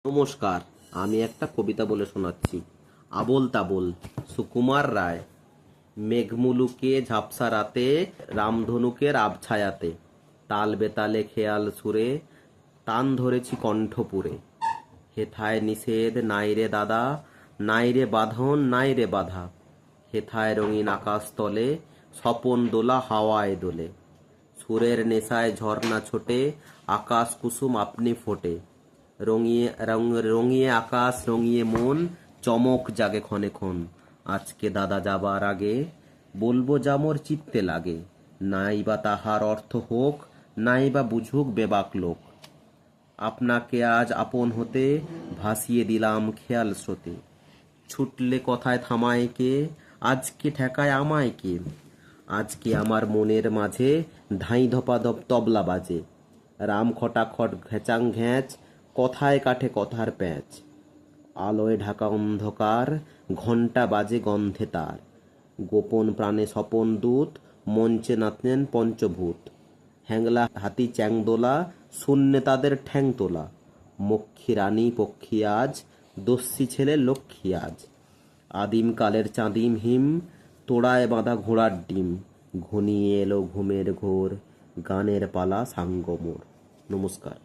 নমস্কার। আমি একটা কবিতা বলে শোনাচ্ছি। আবোল তাবোল। সুকুমার রায়। মেঘমুলুকে ঝাপসা রাতে, রামধনুকের আবছায়াতে, তাল বেতালে খেয়াল সুরে, টান ধরেছি কণ্ঠপুরে। হেথায় নিষেধ নাইরে দাদা, নাইরে বাঁধন নাইরে বাধা, হেথায় রঙিন আকাশ তলে, স্বপন দোলা হাওয়ায় দোলে। সুরের নেশায় ঝর্ণা ছোটে, আকাশ কুসুম আপনি ফোটে, রঙিয়ে আকাশ রঙিয়ে মন, চমক জাগে ক্ষণে ক্ষণ। আজকে দাদা যাবার আগে বলবো যা মোর চিত্তে লাগে, নাই বা তাহার অর্থ হোক, নাই বা বুঝুক বেবাক লোক। আপনাকে আজ আপন হতে ভাসিয়ে দিলাম খেয়াল স্রোতে, ছুটলে কথায় থামায় কে, আজকে ঠেকায় আমায় কে। আজকে আমার মনের মাঝে ধাঁই ধপাধপ তবলা বাজে, রাম খটাখট ঘেচাং ঘ্যাঁচ, কথায় কাটে কথার প্যাঁচ। আলোয় ঢাকা অন্ধকার, ঘণ্টা বাজে গন্ধে তার, গোপন প্রাণে স্বপন দূত, মঞ্চে নাচেন পঞ্চভূত। হ্যাংলা হাতি চ্যাংদোলা, শূন্যে তাদের ঠ্যাং তোলা, মক্ষী রানী পক্ষী আজ, দস্যি ছেলে লক্ষ্মী আজ। আদিমকালের চাঁদিম হিম, তোড়ায় বাঁধা ঘোড়ার ডিম, ঘনিয়ে এলো ঘুমের ঘোর, গানের পালা সাঙ্গ মোর। নমস্কার।